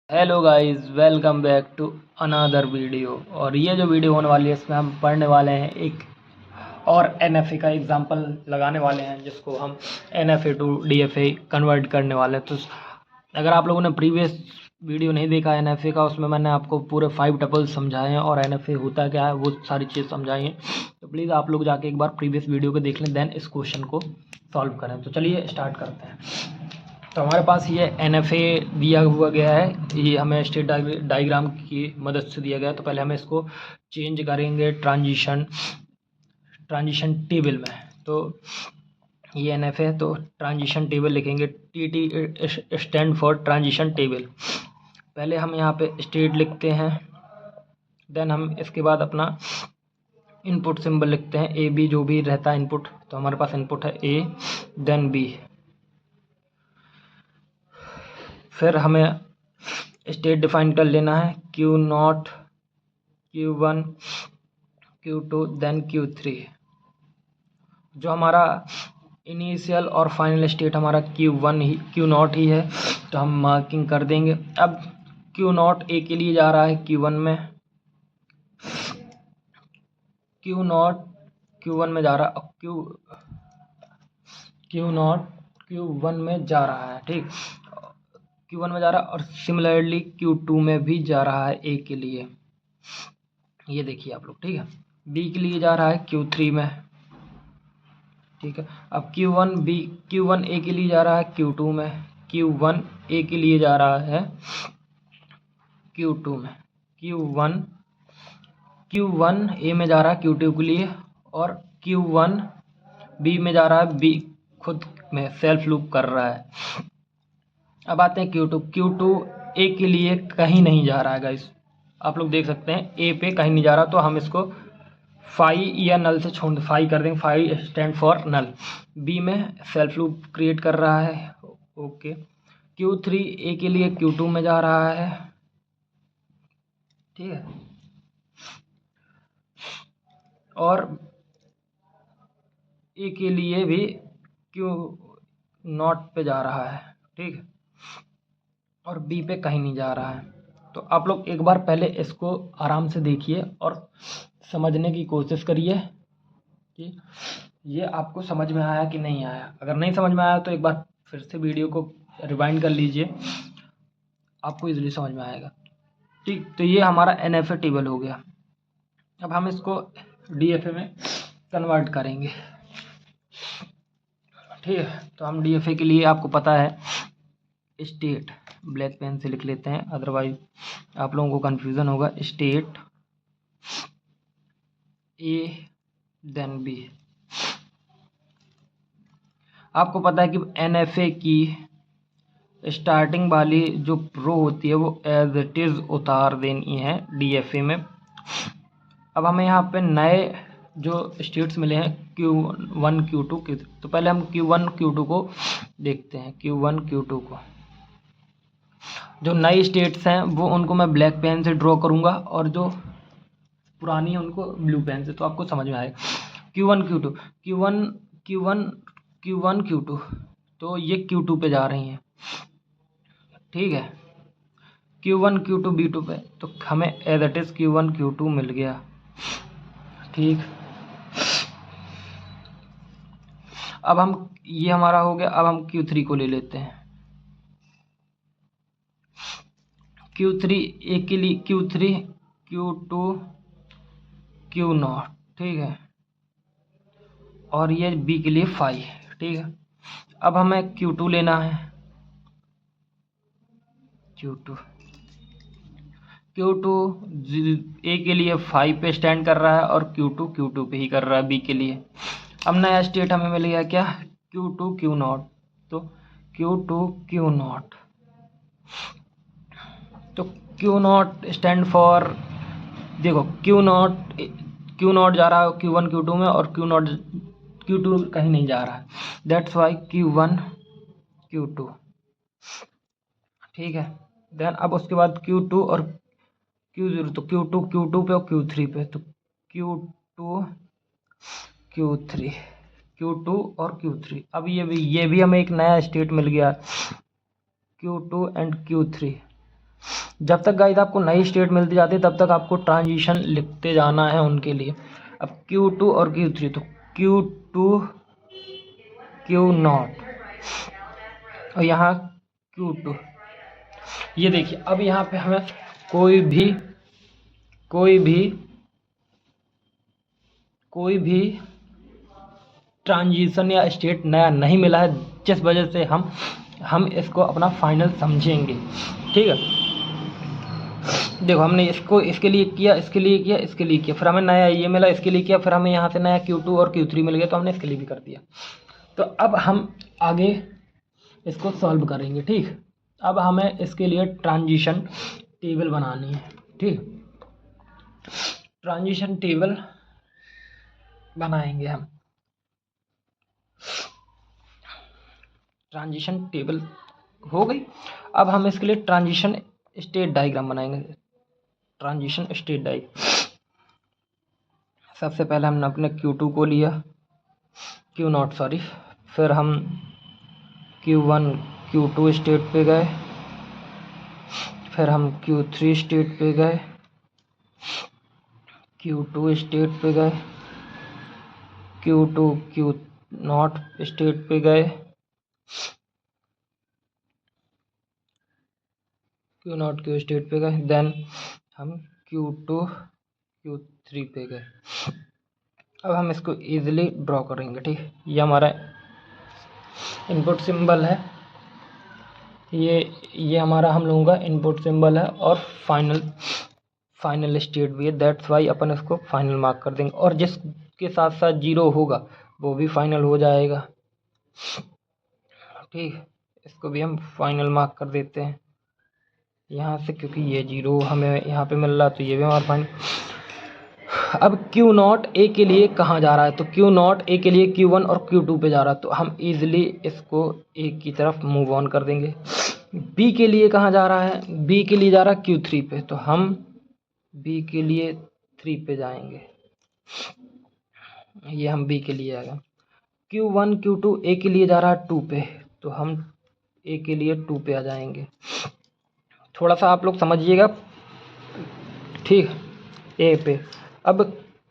Hello guys, welcome back to another video. और ये जो वीडियो होने वाली है इसमें हम पढ़ने वाले हैं एक और एनएफए का एग्जांपल लगाने वाले हैं, जिसको हम एनएफए टू डीएफए कन्वर्ट करने वाले हैं। तो अगर आप लोगों ने प्रीवियस वीडियो नहीं देखा एनएफए का, उसमें मैंने आपको पूरे 5 टपल्स समझाए हैं और एनएफए होता क्या है वो सारी चीज़ समझाई हैं। तो प्लीज़ आप लोग जाके एक बार प्रीवियस वीडियो को देख लें, देन इस क्वेश्चन को सॉल्व करें। तो चलिए स्टार्ट करते हैं। तो हमारे पास ये एनएफए दिया हुआ गया है, ये हमें स्टेट डायग्राम की मदद से दिया गया है। तो पहले हम इसको चेंज करेंगे ट्रांजिशन टेबल में। तो ये एनएफए है, तो ट्रांजिशन टेबल लिखेंगे। T stand for transition table. पहले हम यहाँ पे स्टेट लिखते हैं, देन हम इसके बाद अपना इनपुट सिंबल लिखते हैं, ए बी जो भी रहता है इनपुट। तो हमारे पास इनपुट है ए, देन बी। फिर हमें स्टेट डिफाइन कर लेना है, q naught, q one, Q two, then q three. जो हमारा इनिशियल और फाइनल स्टेट हमारा क्यू नॉट ही है, तो हम मार्किंग कर देंगे। अब क्यू नॉट ए के लिए जा रहा है क्यू वन में, क्यू नॉट क्यू वन में जा रहा है, क्यू नॉट क्यू वन में जा रहा है, ठीक। क्यू वन में जा रहा है और सिमिलरली क्यू टू में भी जा रहा है ए के लिए। ये देखिए आप लोग, ठीक है। बी के लिए जा रहा है क्यू थ्री में, ठीक है। अब क्यू वन ए के लिए जा रहा है क्यू टू में, क्यू वन ए के लिए जा रहा है क्यू टू में, क्यू वन ए में जा रहा है क्यू टू के लिए, और क्यू वन बी में जा रहा है, बी खुद में सेल्फ लूप कर रहा है। अब आते हैं क्यू टू ए के लिए कहीं नहीं जा रहा है गाइस, आप लोग देख सकते हैं ए पे कहीं नहीं जा रहा। तो हम इसको फाई या नल से छोड़ फाई कर देंगे, phi stand for null. B में सेल्फ लूप क्रिएट कर रहा है, ओके। क्यू थ्री ए के लिए क्यू टू में जा रहा है, ठीक है। और ए के लिए भी क्यू नॉट पे जा रहा है, ठीक है। और बी पे कहीं नहीं जा रहा है। तो आप लोग एक बार पहले इसको आराम से देखिए और समझने की कोशिश करिए कि ये आपको समझ में आया कि नहीं आया। अगर नहीं समझ में आया तो एक बार फिर से वीडियो को रिवाइंड कर लीजिए, आपको इजीली समझ में आएगा, ठीक। तो ये हमारा एनएफए टेबल हो गया। अब हम इसको डीएफए में कन्वर्ट करेंगे, ठीक है। तो हम डीएफए के लिए, आपको पता है, स्टेट ब्लैक पेन से लिख लेते हैं, अदरवाइज आप लोगों को कन्फ्यूज़न होगा। State A then B. आपको पता है कि एनएफए की स्टार्टिंग वाली जो रो होती है वो एज इट इज़ उतार देनी है डीएफए में। अब हमें यहाँ पे नए जो स्टेट्स मिले हैं क्यू वन क्यू टू, तो पहले हम क्यू वन क्यू टू को देखते हैं। क्यू वन क्यू टू को जो नई स्टेट्स हैं वो उनको मैं ब्लैक पेन से ड्रॉ करूँगा, और जो पुरानी है उनको ब्लू पेन से, तो आपको समझ में आएगा। Q one Q two, q one Q two, तो ये क्यू टू पे जा रही हैं, ठीक है। Q one Q two B two पे, तो हमें as it is Q one Q two मिल गया, ठीक। अब हम, ये हमारा हो गया। अब हम क्यू थ्री को ले लेते हैं। क्यू थ्री ए के लिए q three, q two, q naught, ठीक है। और ये बी के लिए फाइव, ठीक है। अब हमें क्यू टू लेना है। क्यू टू ए के लिए फाइव पे स्टैंड कर रहा है, और क्यू टू पे ही कर रहा है बी के लिए। अब नया स्टेट हमें मिल गया क्या, क्यू टू क्यू नॉट। तो क्यू टू क्यू नॉट, तो क्यू नॉट स्टैंड फॉर, देखो क्यू नॉट जा रहा है क्यू वन क्यू टू में, और क्यू टू कहीं नहीं जा रहा है, that's why q one Q two, ठीक है। देन अब उसके बाद क्यू टू और क्यू जीरो, तो क्यू टू पे और क्यू थ्री पे, तो q two q three, q two और क्यू थ्री। अब ये भी हमें एक नया स्टेट मिल गया, q two and q three, जब तक गाइस आपको नई स्टेट मिलती जाती है तब तक आपको ट्रांजिशन लिखते जाना है उनके लिए। अब Q2 और Q3, तो Q2 Q0 और यहाँ Q2। ये देखिए अब यहाँ पे हमें कोई भी ट्रांजिशन या स्टेट नया नहीं मिला है, जिस वजह से हम इसको अपना फाइनल समझेंगे। ठीक है, देखो हमने इसको इसके लिए किया, फिर हमें नया ये मिला, इसके लिए किया, फिर हमें यहाँ से नया Q2 और Q3 मिल गया, तो हमने इसके लिए भी कर दिया। तो अब हम आगे इसको सॉल्व करेंगे। ठीक, अब हमें इसके लिए ट्रांजिशन टेबल बनानी है। ठीक, ट्रांजिशन टेबल बनाएंगे हम। ट्रांजिशन टेबल हो गई। अब हम इसके लिए ट्रांजिशन स्टेट डायग्राम बनाएंगे। ट्रांजिशन स्टेट डायग्राम, सबसे पहले हमने अपने Q2 को लिया, Q0 सॉरी, फिर हम Q1 Q2 स्टेट पे गए, फिर हम Q3 स्टेट पे गए, Q2 स्टेट पे गए, Q2 Q0 स्टेट पे गए, Q0 Q स्टेट पे गए, देन हम Q2 Q3 पे गए। अब हम इसको इजीली ड्रॉ करेंगे। ठीक, ये हमारा इनपुट सिंबल है, ये हमारा हम लोगों का इनपुट सिंबल है और फाइनल स्टेट भी है, दैट्स वाई अपन इसको फाइनल मार्क कर देंगे। और जिसके साथ साथ 0 होगा वो भी फाइनल हो जाएगा। ठीक, इसको भी हम फाइनल मार्क कर देते हैं यहाँ से, क्योंकि ये 0 हमें यहाँ पे मिल रहा, तो ये भी हमारा फाइनल। अब Q0 A के लिए कहाँ जा रहा है, तो Q0 A के लिए Q1 और Q2 पे जा रहा है, तो हम इजीली इसको A की तरफ मूव ऑन कर देंगे। B के लिए कहाँ जा रहा है, B के लिए जा रहा है Q3 पे, तो हम B के लिए 3 पे जाएंगे। ये हम B के लिए आ गए। Q1 Q2 A के लिए जा रहा है 2 पे, तो हम A के लिए 2 पे आ जाएंगे। थोड़ा सा आप लोग समझिएगा। ठीक, A पे। अब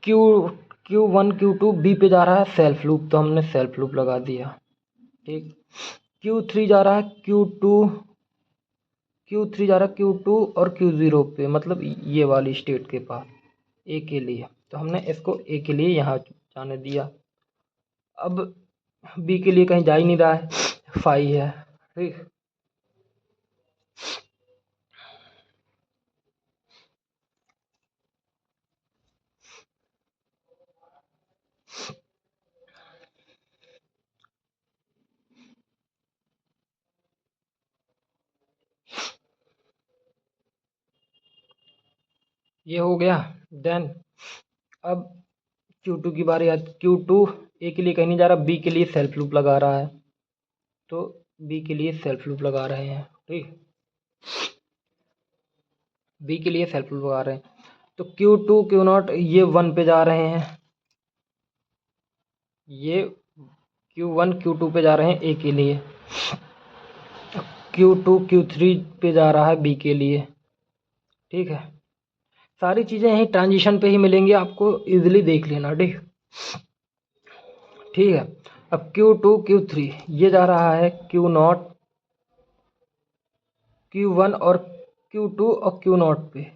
Q1 Q2 B पे जा रहा है सेल्फ लूप, तो हमने सेल्फ लूप लगा दिया। ठीक, Q3 जा रहा है Q3 जा रहा है Q2 और Q0 पे, मतलब ये वाली स्टेट के पास A के लिए, तो हमने इसको A के लिए यहाँ जाने दिया। अब B के लिए कहीं जा ही नहीं रहा है, 5 है। ठीक, ये हो गया। देन अब Q2 की बारी है। Q2 A के लिए कहीं नहीं जा रहा, B के लिए सेल्फ लूप लगा रहा है, तो B के लिए सेल्फ लूप लगा रहे हैं। ठीक, B के लिए सेल्फ लूप लगा रहे हैं, तो Q2 Q0 ये 1 पे जा रहे हैं, ये Q1 Q2 पे जा रहे हैं A के लिए, Q2 Q3 पे जा रहा है B के लिए। ठीक है, सारी चीज़ें यहीं ट्रांजिशन पे ही मिलेंगी, आपको इजीली देख लेना। ठीक, ठीक है। अब Q2 Q3 ये जा रहा है Q0 Q1 और Q2 और Q0 पे,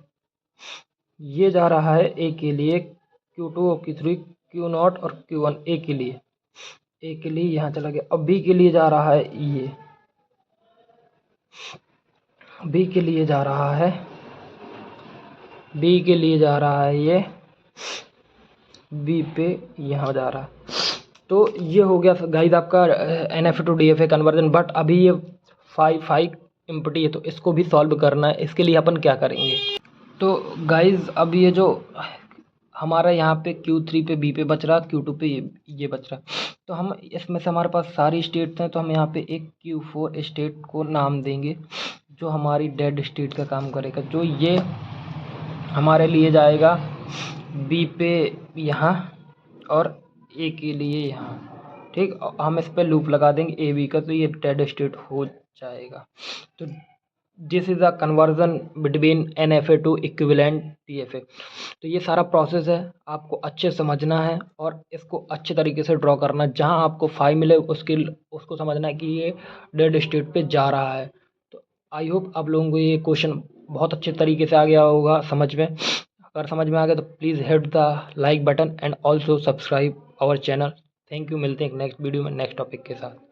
ये जा रहा है A के लिए Q2 और Q3 Q0 और Q1 A के लिए यहाँ चला गया। अब B के लिए जा रहा है, ये B के लिए जा रहा है, B के लिए जा रहा है, ये B पे यहाँ जा रहा है। तो ये हो गया गाइस आपका NFA to DFA conversion. But अभी ये 5 एम्प्टी है, तो इसको भी सॉल्व करना है। इसके लिए अपन क्या करेंगे, तो गाइस अब ये जो हमारा यहाँ पे Q3 पे B पे बच रहा, Q2 पे ये बच रहा, तो हम इसमें से हमारे पास सारी स्टेट्स हैं, तो हम यहाँ पे एक Q4 स्टेट को नाम देंगे, जो हमारी डेड स्टेट का काम करेगा, जो ये हमारे लिए जाएगा B पे यहाँ और A के लिए यहाँ। ठीक, हम इस पर लूप लगा देंगे AB का, तो ये डेड स्टेट हो जाएगा। तो this is a conversion between NFA to equivalent TFA। तो ये सारा प्रोसेस है, आपको अच्छे से समझना है और इसको अच्छे तरीके से ड्रॉ करना है। जहाँ आपको 5 मिले उसको समझना है कि ये डेड स्टेट पे जा रहा है। तो आई होप आप लोगों को ये क्वेश्चन बहुत अच्छे तरीके से आ गया होगा समझ में। अगर समझ में आ गया तो please hit the like button and also subscribe our channel. Thank you, मिलते हैं एक नेक्स्ट वीडियो में नेक्स्ट टॉपिक के साथ।